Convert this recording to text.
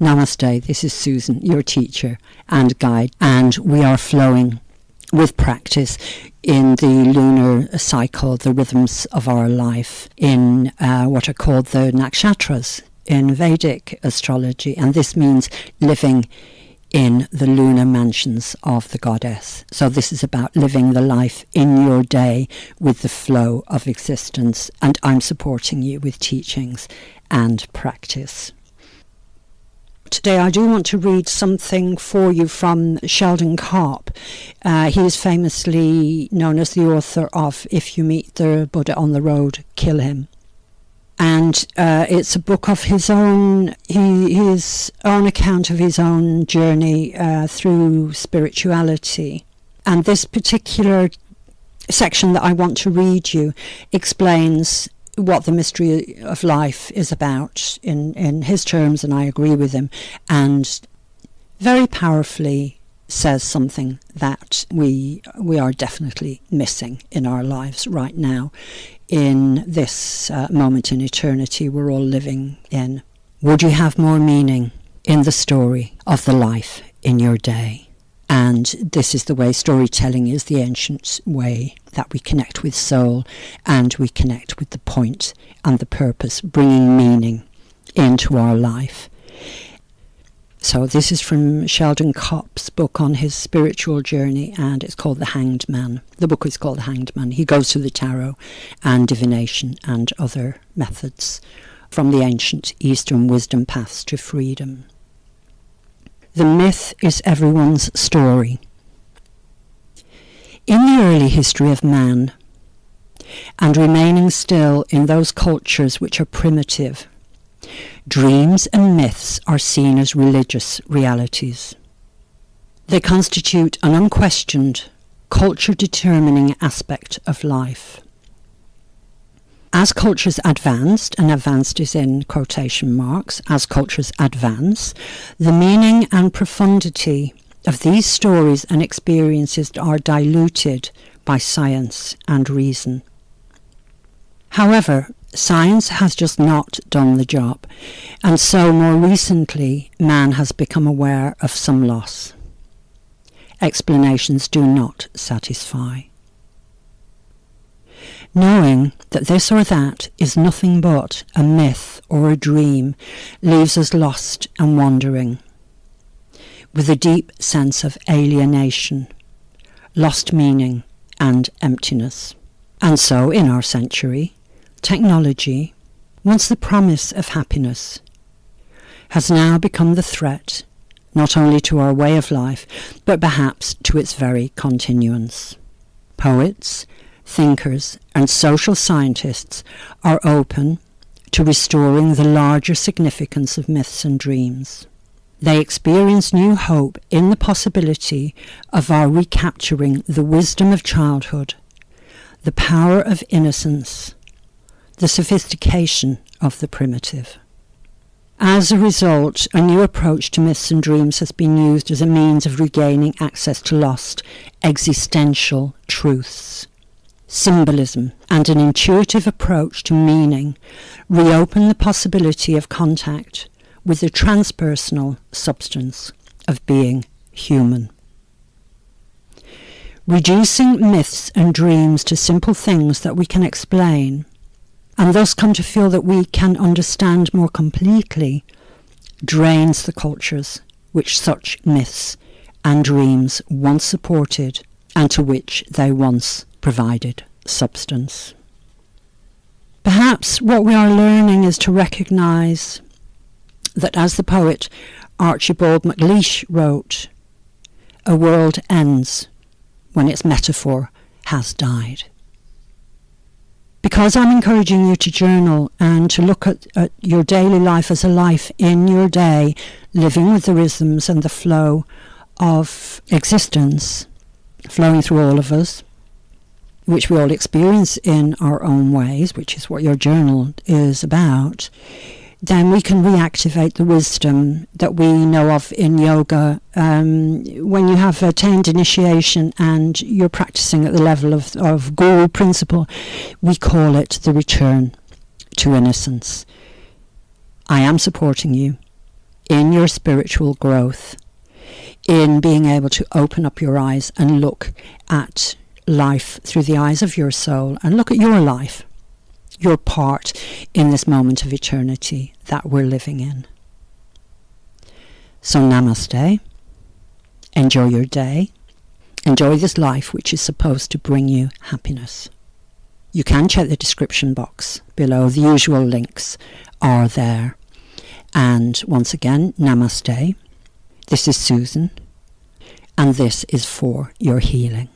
Namaste, this is SuZen, your teacher and guide, and we are flowing with practice in the lunar cycle, the rhythms of our life, in what are called the nakshatras in Vedic astrology, and this means living in the lunar mansions of the goddess. So this is about living the life in your day with the flow of existence, and I'm supporting you with teachings and practice. Today I do want to read something for you from Sheldon Kopp. He is famously known as the author of If You Meet the Buddha on the Road, Kill Him. And it's a book of his own account of his own journey through spirituality. And this particular section that I want to read you explains what the mystery of life is about in his terms, and I agree with him, and very powerfully says something that we are definitely missing in our lives right now, in this moment in eternity we're all living in. Would you have more meaning in the story of the life in your day? And this is the way storytelling is, the ancient way that we connect with soul and we connect with the point and the purpose, bringing meaning into our life. So this is from Sheldon Kopp's book on his spiritual journey, and it's called The Hanged Man. The book is called The Hanged Man. He goes through the tarot and divination and other methods from the ancient Eastern wisdom paths to freedom. The myth is everyone's story. In the early history of man, and remaining still in those cultures which are primitive, dreams and myths are seen as religious realities. They constitute an unquestioned, culture-determining aspect of life. As cultures advanced, and advanced is in quotation marks, as cultures advance, the meaning and profundity of these stories and experiences are diluted by science and reason. However, science has just not done the job, and so more recently man has become aware of some loss. Explanations do not satisfy. Knowing that this or that is nothing but a myth or a dream leaves us lost and wandering, with a deep sense of alienation, lost meaning and emptiness. And so in our century, technology, once the promise of happiness, has now become the threat not only to our way of life, but perhaps to its very continuance. Poets, thinkers and social scientists are open to restoring the larger significance of myths and dreams. They experience new hope in the possibility of our recapturing the wisdom of childhood, the power of innocence, the sophistication of the primitive. As a result, a new approach to myths and dreams has been used as a means of regaining access to lost existential truths. Symbolism and an intuitive approach to meaning reopen the possibility of contact with the transpersonal substance of being human. Reducing myths and dreams to simple things that we can explain, and thus come to feel that we can understand more completely, drains the cultures which such myths and dreams once supported and to which they once provided substance. Perhaps what we are learning is to recognise that, as the poet Archibald MacLeish wrote, a world ends when its metaphor has died. Because I'm encouraging you to journal and to look at your daily life as a life in your day, living with the rhythms and the flow of existence, flowing through all of us, which we all experience in our own ways, which is what your journal is about, then we can reactivate the wisdom that we know of in yoga. When you have attained initiation and you're practicing at the level of guru principle, we call it the return to innocence. I am supporting you in your spiritual growth, in being able to open up your eyes and look at life through the eyes of your soul and look at your life, your part in this moment of eternity that we're living in. So namaste. Enjoy your day. Enjoy this life which is supposed to bring you happiness. You can check the description box below. The usual links are there. And once again, namaste. This is SuZen, and this is for your healing.